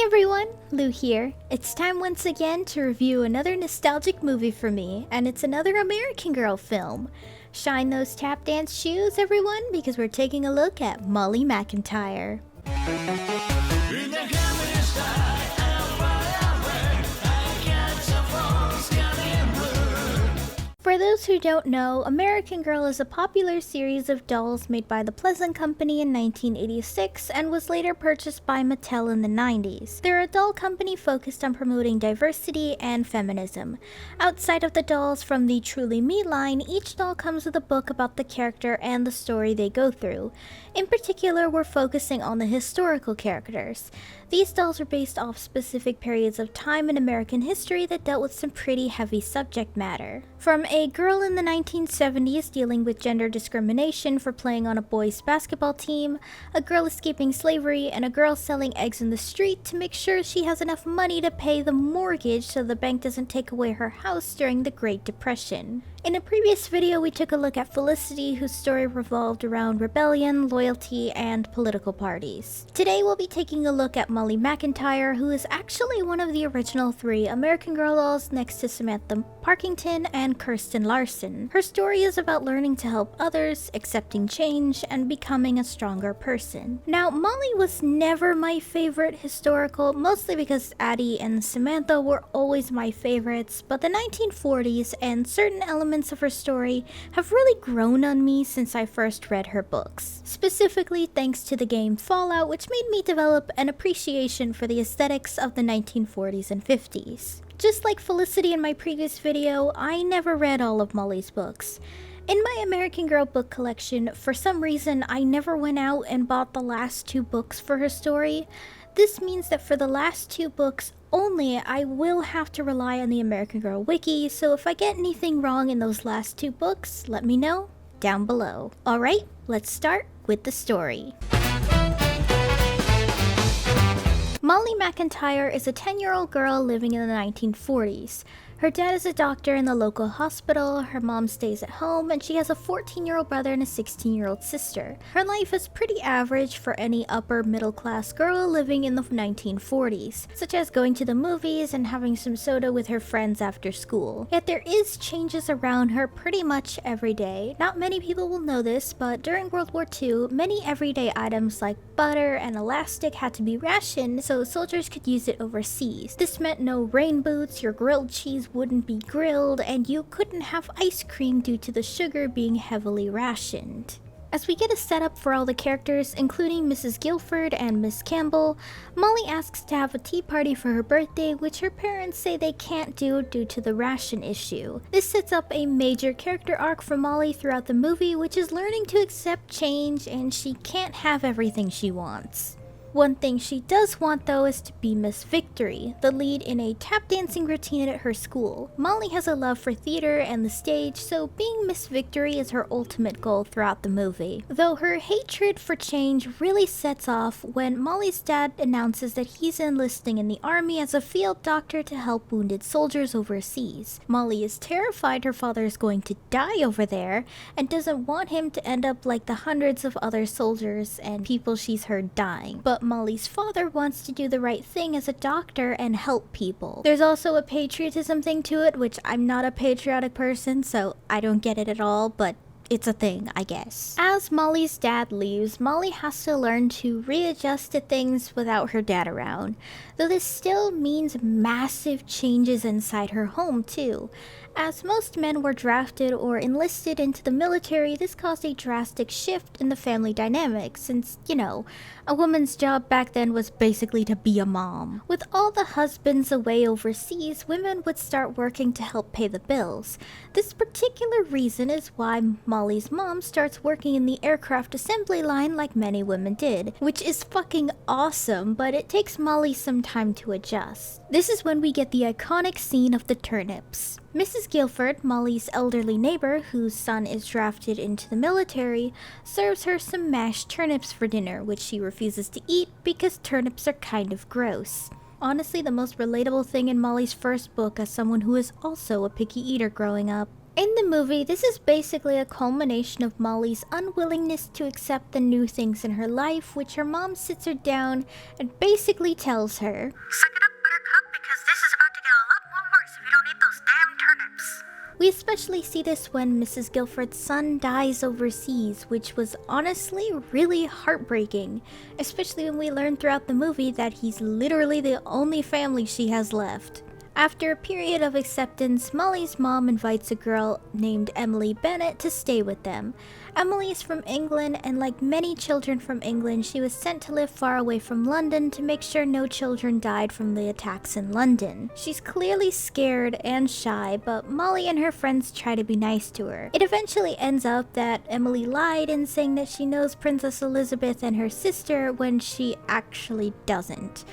everyone, Lou here. It's time once again to review another nostalgic movie for me, and it's another American Girl film. Shine those tap dance shoes, everyone, because we're taking a look at Molly McIntire. For those who don't know, American Girl is a popular series of dolls made by the Pleasant Company in 1986 and was later purchased by Mattel in the 90s. They're a doll company focused on promoting diversity and feminism. Outside of the dolls from the Truly Me line, each doll comes with a book about the character and the story they go through. In particular, we're focusing on the historical characters. These dolls are based off specific periods of time in American history that dealt with some pretty heavy subject matter. From a girl in the 1970s dealing with gender discrimination for playing on a boys' basketball team, a girl escaping slavery, and a girl selling eggs in the street to make sure she has enough money to pay the mortgage so the bank doesn't take away her house during the Great Depression. In a previous video, we took a look at Felicity, whose story revolved around rebellion, loyalty, and political parties. Today, we'll be taking a look at Molly McIntire, who is actually one of the original 3 American Girl dolls next to Samantha Parkington and Kirsten Larson. Her story is about learning to help others, accepting change, and becoming a stronger person. Now, Molly was never my favorite historical, mostly because Addie and Samantha were always my favorites, but the 1940s and certain elements of her story have really grown on me since I first read her books. Specifically thanks to the game Fallout, which made me develop an appreciation for the aesthetics of the 1940s and 50s. Just like Felicity in my previous video, I never read all of Molly's books. In my American Girl book collection, for some reason, I never went out and bought the last 2 books for her story. This means that for the last 2 books only, I will have to rely on the American Girl wiki, so if I get anything wrong in those last 2 books, let me know down below. Alright, let's start with the story. Molly McIntire is a 10-year-old girl living in the 1940s. Her dad is a doctor in the local hospital, her mom stays at home, and she has a 14-year-old brother and a 16-year-old sister. Her life is pretty average for any upper middle-class girl living in the 1940s, such as going to the movies and having some soda with her friends after school. Yet there is changes around her pretty much every day. Not many people will know this, but during World War II, many everyday items like butter and elastic had to be rationed so soldiers could use it overseas. This meant no rain boots, your grilled cheese wouldn't be grilled, and you couldn't have ice cream due to the sugar being heavily rationed. As we get a setup for all the characters, including Mrs. Guilford and Miss Campbell, Molly asks to have a tea party for her birthday, which her parents say they can't do due to the ration issue. This sets up a major character arc for Molly throughout the movie, which is learning to accept change, and she can't have everything she wants. One thing she does want though is to be Miss Victory, the lead in a tap dancing routine at her school. Molly has a love for theater and the stage, so being Miss Victory is her ultimate goal throughout the movie. Though her hatred for change really sets off when Molly's dad announces that he's enlisting in the army as a field doctor to help wounded soldiers overseas. Molly is terrified her father is going to die over there and doesn't want him to end up like the hundreds of other soldiers and people she's heard dying. But Molly's father wants to do the right thing as a doctor and help people. There's also a patriotism thing to it, which I'm not a patriotic person, so I don't get it at all, but it's a thing, I guess. As Molly's dad leaves, Molly has to learn to readjust to things without her dad around, though this still means massive changes inside her home too. As most men were drafted or enlisted into the military, this caused a drastic shift in the family dynamic since, you know, a woman's job back then was basically to be a mom. With all the husbands away overseas, women would start working to help pay the bills. This particular reason is why Molly's mom starts working in the aircraft assembly line like many women did, which is fucking awesome, but it takes Molly some time to adjust. This is when we get the iconic scene of the turnips. Mrs. Guilford, Molly's elderly neighbor, whose son is drafted into the military, serves her some mashed turnips for dinner, which she refuses to eat because turnips are kind of gross. Honestly, the most relatable thing in Molly's first book as someone who is also a picky eater growing up. In the movie, this is basically a culmination of Molly's unwillingness to accept the new things in her life, which her mom sits her down and basically tells her, "Suck it up, Buttercup, because this is about to get a lot more worse if you don't eat those damn turnips." We especially see this when Mrs. Guilford's son dies overseas, which was honestly really heartbreaking, especially when we learn throughout the movie that he's literally the only family she has left. After a period of acceptance, Molly's mom invites a girl named Emily Bennett to stay with them. Emily is from England, and like many children from England, she was sent to live far away from London to make sure no children died from the attacks in London. She's clearly scared and shy, but Molly and her friends try to be nice to her. It eventually ends up that Emily lied in saying that she knows Princess Elizabeth and her sister when she actually doesn't.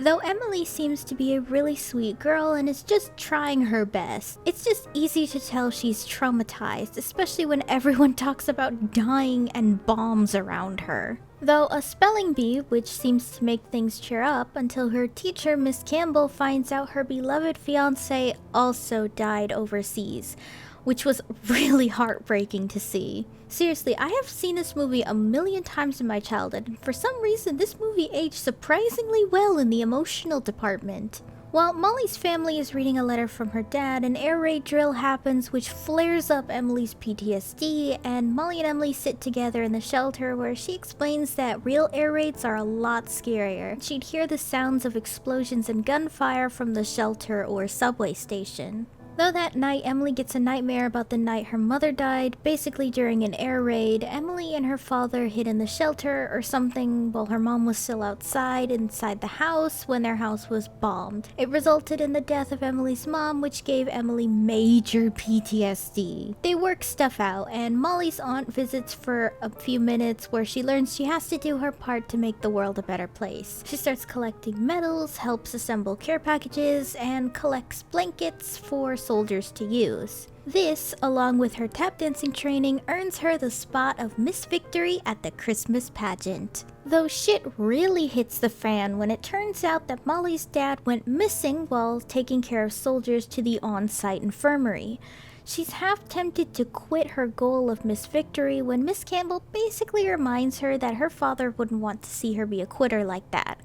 Though Emily seems to be a really sweet girl and is just trying her best, it's just easy to tell she's traumatized, especially when everyone talks about dying and bombs around her. Though a spelling bee, which seems to make things cheer up until her teacher, Miss Campbell, finds out her beloved fiancé also died overseas, which was really heartbreaking to see. Seriously, I have seen this movie a million times in my childhood, and for some reason this movie aged surprisingly well in the emotional department. While Molly's family is reading a letter from her dad, an air raid drill happens which flares up Emily's PTSD, and Molly and Emily sit together in the shelter where she explains that real air raids are a lot scarier. She'd hear the sounds of explosions and gunfire from the shelter or subway station. Though that night, Emily gets a nightmare about the night her mother died, basically during an air raid. Emily and her father hid in the shelter or something while her mom was still outside inside the house when their house was bombed. It resulted in the death of Emily's mom, which gave Emily major PTSD. They work stuff out, and Molly's aunt visits for a few minutes where she learns she has to do her part to make the world a better place. She starts collecting medals, helps assemble care packages, and collects blankets for soldiers to use. This, along with her tap dancing training, earns her the spot of Miss Victory at the Christmas pageant. Though shit really hits the fan when it turns out that Molly's dad went missing while taking care of soldiers to the on-site infirmary. She's half tempted to quit her goal of Miss Victory when Miss Campbell basically reminds her that her father wouldn't want to see her be a quitter like that.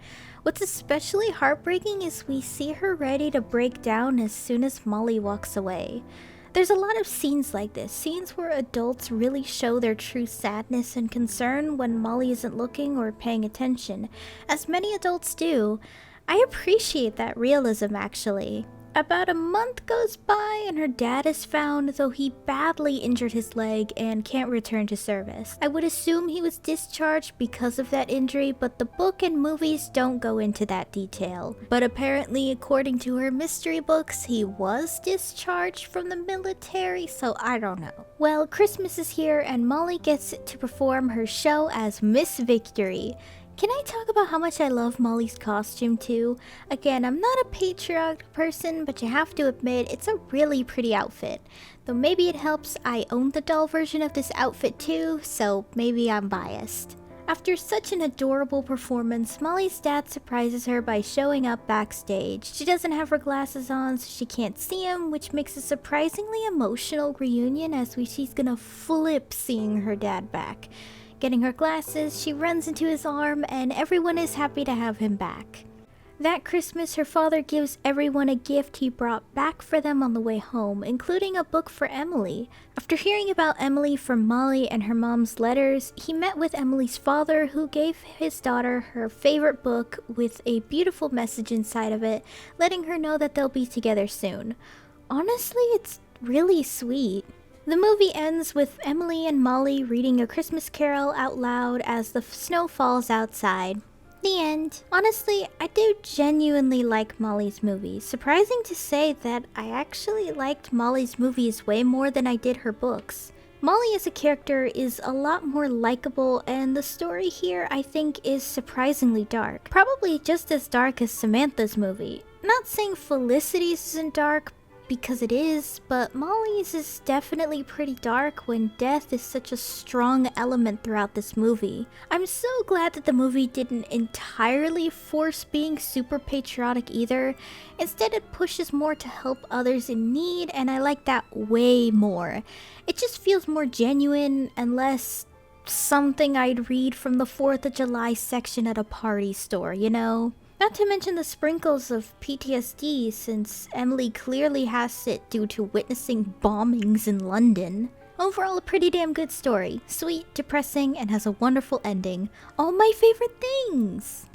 What's especially heartbreaking is we see her ready to break down as soon as Molly walks away. There's a lot of scenes like this, scenes where adults really show their true sadness and concern when Molly isn't looking or paying attention, as many adults do. I appreciate that realism actually. About a month goes by and her dad is found, though he badly injured his leg and can't return to service. I would assume he was discharged because of that injury, but the book and movies don't go into that detail. But apparently, according to her mystery books, he was discharged from the military, so I don't know. Well, Christmas is here and Molly gets to perform her show as Miss Victory. Can I talk about how much I love Molly's costume too? Again, I'm not a patriotic person, but you have to admit it's a really pretty outfit. Though maybe it helps I own the doll version of this outfit too, so maybe I'm biased. After such an adorable performance, Molly's dad surprises her by showing up backstage. She doesn't have her glasses on, so she can't see him, which makes a surprisingly emotional reunion as she's gonna flip seeing her dad back. Getting her glasses, she runs into his arm, and everyone is happy to have him back. That Christmas, her father gives everyone a gift he brought back for them on the way home, including a book for Emily. After hearing about Emily from Molly and her mom's letters, he met with Emily's father, who gave his daughter her favorite book with a beautiful message inside of it, letting her know that they'll be together soon. Honestly, it's really sweet. The movie ends with Emily and Molly reading A Christmas Carol out loud as the snow falls outside. The end. Honestly, I do genuinely like Molly's movies. Surprising to say that I actually liked Molly's movies way more than I did her books. Molly as a character is a lot more likable, and the story here I think is surprisingly dark. Probably just as dark as Samantha's movie. Not saying Felicity's isn't dark, because it is, but Molly's is definitely pretty dark when death is such a strong element throughout this movie. I'm so glad that the movie didn't entirely force being super patriotic either. Instead, it pushes more to help others in need, and I like that way more. It just feels more genuine and less something I'd read from the 4th of July section at a party store, you know? Not to mention the sprinkles of PTSD, since Emily clearly has it due to witnessing bombings in London. Overall, a pretty damn good story. Sweet, depressing, and has a wonderful ending. All my favorite things!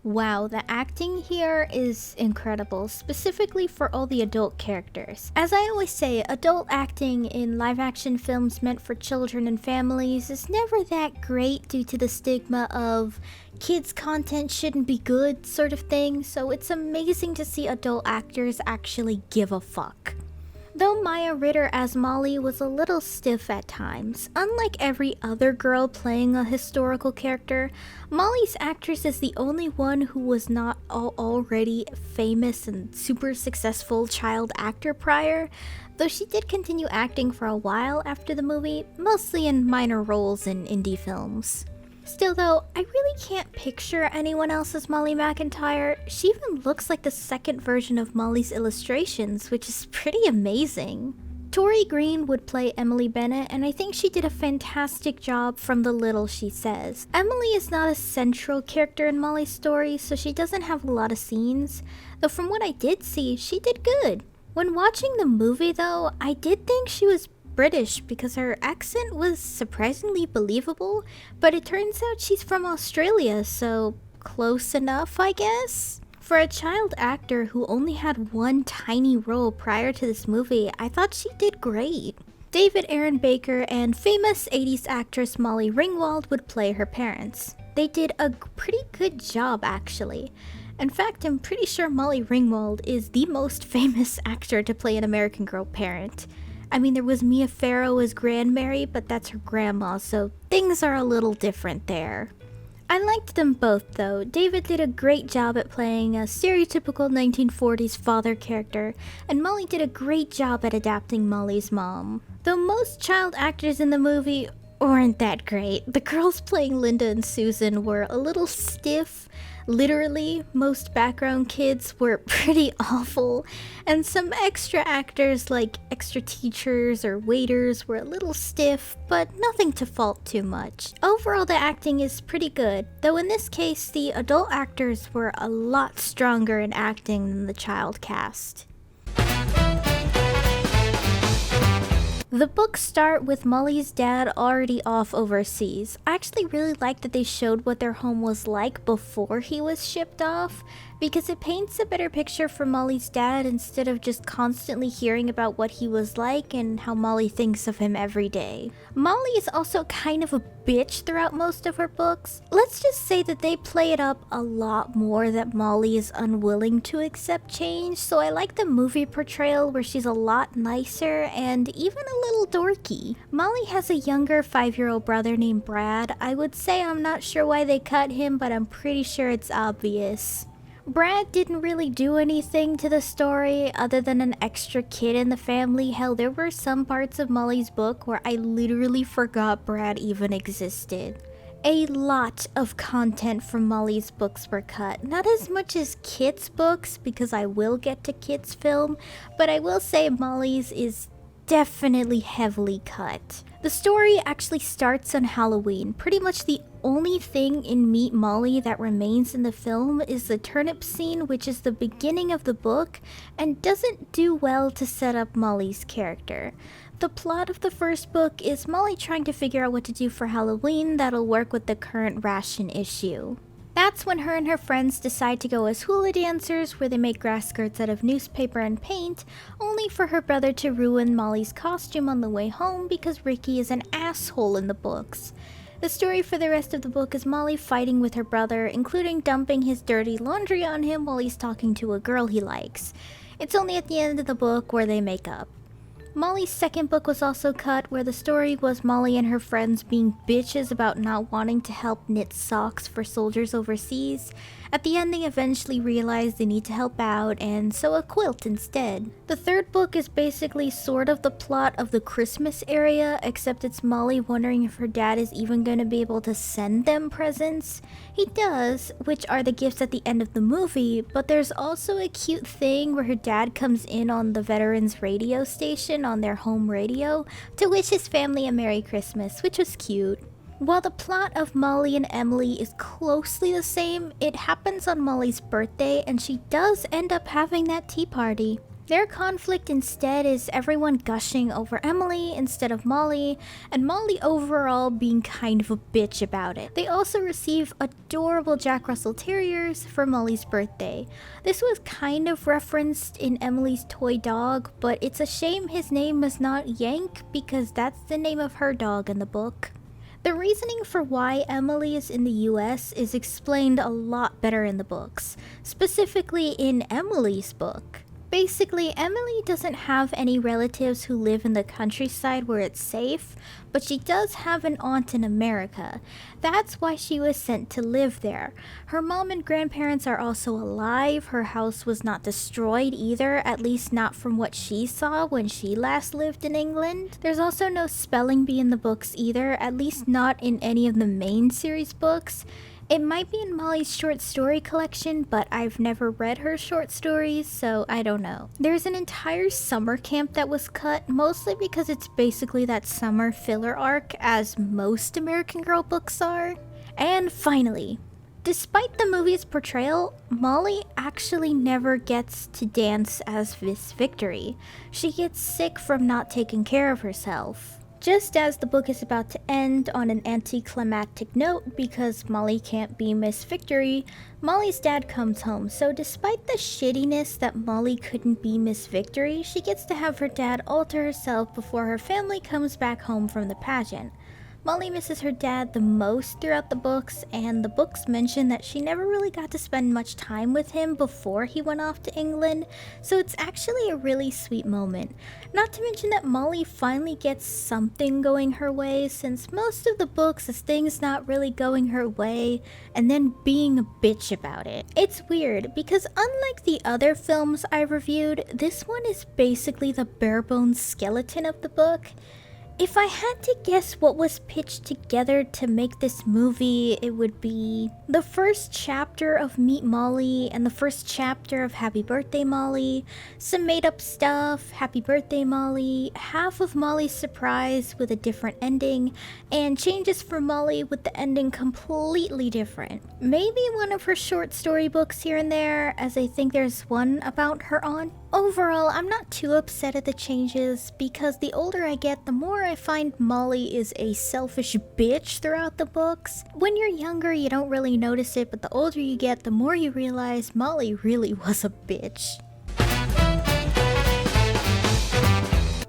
Wow, the acting here is incredible, specifically for all the adult characters. As I always say, adult acting in live-action films meant for children and families is never that great due to the stigma of kids' content shouldn't be good sort of thing, so it's amazing to see adult actors actually give a fuck. Though Maya Ritter as Molly was a little stiff at times, unlike every other girl playing a historical character, Molly's actress is the only one who was not already famous and super successful child actor prior, though she did continue acting for a while after the movie, mostly in minor roles in indie films. Still though, I really can't picture anyone else as Molly McIntire. She even looks like the second version of Molly's illustrations, which is pretty amazing. Tori Green would play Emily Bennett, and I think she did a fantastic job from the little she says. Emily is not a central character in Molly's story, so she doesn't have a lot of scenes, though from what I did see, she did good. When watching the movie though, I did think she was British because her accent was surprisingly believable, but it turns out she's from Australia, so close enough, I guess? For a child actor who only had one tiny role prior to this movie, I thought she did great. David Aaron Baker and famous 80s actress Molly Ringwald would play her parents. They did a pretty good job, actually. In fact, I'm pretty sure Molly Ringwald is the most famous actor to play an American Girl parent. I mean, there was Mia Farrow as Grandmary, but that's her grandma, so things are a little different there. I liked them both though. David did a great job at playing a stereotypical 1940s father character, and Molly did a great job at adapting Molly's mom. Though most child actors in the movie weren't that great, the girls playing Linda and Susan were a little stiff. Literally, most background kids were pretty awful, and some extra actors like extra teachers or waiters were a little stiff, but nothing to fault too much. Overall, the acting is pretty good, though in this case, the adult actors were a lot stronger in acting than the child cast. The books start with Molly's dad already off overseas. I actually really like that they showed what their home was like before he was shipped off, because it paints a better picture for Molly's dad instead of just constantly hearing about what he was like and how Molly thinks of him every day. Molly is also kind of a bitch throughout most of her books. Let's just say that they play it up a lot more that Molly is unwilling to accept change, so I like the movie portrayal where she's a lot nicer and even a little dorky. Molly has a younger 5-year-old brother named Brad. I would say I'm not sure why they cut him, but I'm pretty sure it's obvious. Brad didn't really do anything to the story other than an extra kid in the family. Hell, there were some parts of Molly's book where I literally forgot Brad even existed. A lot of content from Molly's books were cut. Not as much as Kit's books, because I will get to Kit's film, but I will say Molly's is definitely heavily cut. The story actually starts on Halloween. Pretty much the only thing in Meet Molly that remains in the film is the turnip scene, which is the beginning of the book and doesn't do well to set up Molly's character. The plot of the first book is Molly trying to figure out what to do for Halloween that'll work with the current ration issue. That's when her and her friends decide to go as hula dancers, where they make grass skirts out of newspaper and paint, only for her brother to ruin Molly's costume on the way home because Ricky is an asshole in the books. The story for the rest of the book is Molly fighting with her brother, including dumping his dirty laundry on him while he's talking to a girl he likes. It's only at the end of the book where they make up. Molly's second book was also cut, where the story was Molly and her friends being bitches about not wanting to help knit socks for soldiers overseas. At the end, they eventually realize they need to help out and sew a quilt instead. The third book is basically sort of the plot of the Christmas area, except it's Molly wondering if her dad is even going to be able to send them presents. He does, which are the gifts at the end of the movie, but there's also a cute thing where her dad comes in on the veterans radio station on their home radio to wish his family a Merry Christmas, which was cute. While the plot of Molly and Emily is closely the same, it happens on Molly's birthday and she does end up having that tea party. Their conflict instead is everyone gushing over Emily instead of Molly, and Molly overall being kind of a bitch about it. They also receive adorable Jack Russell Terriers for Molly's birthday. This was kind of referenced in Emily's toy dog, but it's a shame his name is not Yank because that's the name of her dog in the book. The reasoning for why Emily is in the US is explained a lot better in the books, specifically in Emily's book. Basically, Emily doesn't have any relatives who live in the countryside where it's safe, but she does have an aunt in America. That's why she was sent to live there. Her mom and grandparents are also alive. Her house was not destroyed either, at least not from what she saw when she last lived in England. There's also no spelling bee in the books either, at least not in any of the main series books. It might be in Molly's short story collection, but I've never read her short stories, so I don't know. There's an entire summer camp that was cut, mostly because it's basically that summer filler arc, as most American Girl books are. And finally, despite the movie's portrayal, Molly actually never gets to dance as Miss Victory. She gets sick from not taking care of herself. Just as the book is about to end on an anticlimactic note because Molly can't be Miss Victory, Molly's dad comes home, so despite the shittiness that Molly couldn't be Miss Victory, she gets to have her dad alter herself before her family comes back home from the pageant. Molly misses her dad the most throughout the books, and the books mention that she never really got to spend much time with him before he went off to England, so it's actually a really sweet moment. Not to mention that Molly finally gets something going her way, since most of the books is things not really going her way, and then being a bitch about it. It's weird, because unlike the other films I reviewed, this one is basically the bare bones skeleton of the book. If I had to guess what was pitched together to make this movie, it would be the first chapter of Meet Molly and the first chapter of Happy Birthday Molly, some made up stuff, Happy Birthday Molly, half of Molly's surprise with a different ending, and changes for Molly with the ending completely different. Maybe one of her short story books here and there, as I think there's one about her aunt. Overall, I'm not too upset at the changes, because the older I get, the more I find Molly is a selfish bitch throughout the books. When you're younger, you don't really notice it, but the older you get, the more you realize Molly really was a bitch.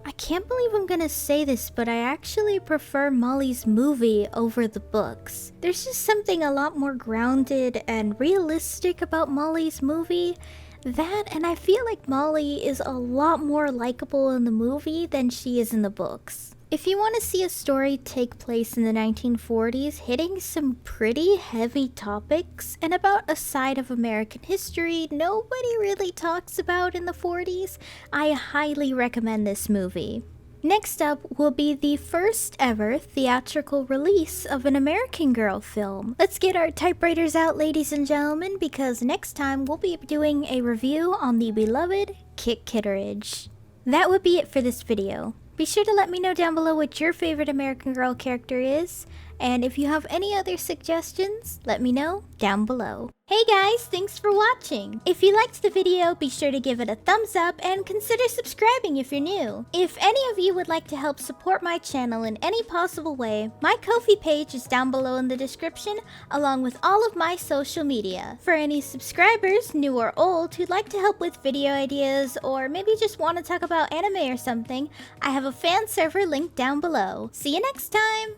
I can't believe I'm gonna say this, but I actually prefer Molly's movie over the books. There's just something a lot more grounded and realistic about Molly's movie. That, and I feel like Molly is a lot more likable in the movie than she is in the books. If you want to see a story take place in the 1940s, hitting some pretty heavy topics, and about a side of American history nobody really talks about in the 40s, I highly recommend this movie. Next up will be the first ever theatrical release of an American Girl film. Let's get our typewriters out, ladies and gentlemen, because next time we'll be doing a review on the beloved Kit Kitteridge. That would be it for this video. Be sure to let me know down below what your favorite American Girl character is, and if you have any other suggestions, let me know down below. Hey guys, thanks for watching! If you liked the video, be sure to give it a thumbs up and consider subscribing if you're new. If any of you would like to help support my channel in any possible way, my Ko-fi page is down below in the description, along with all of my social media. For any subscribers, new or old, who'd like to help with video ideas, or maybe just want to talk about anime or something, I have a fan server linked down below. See you next time!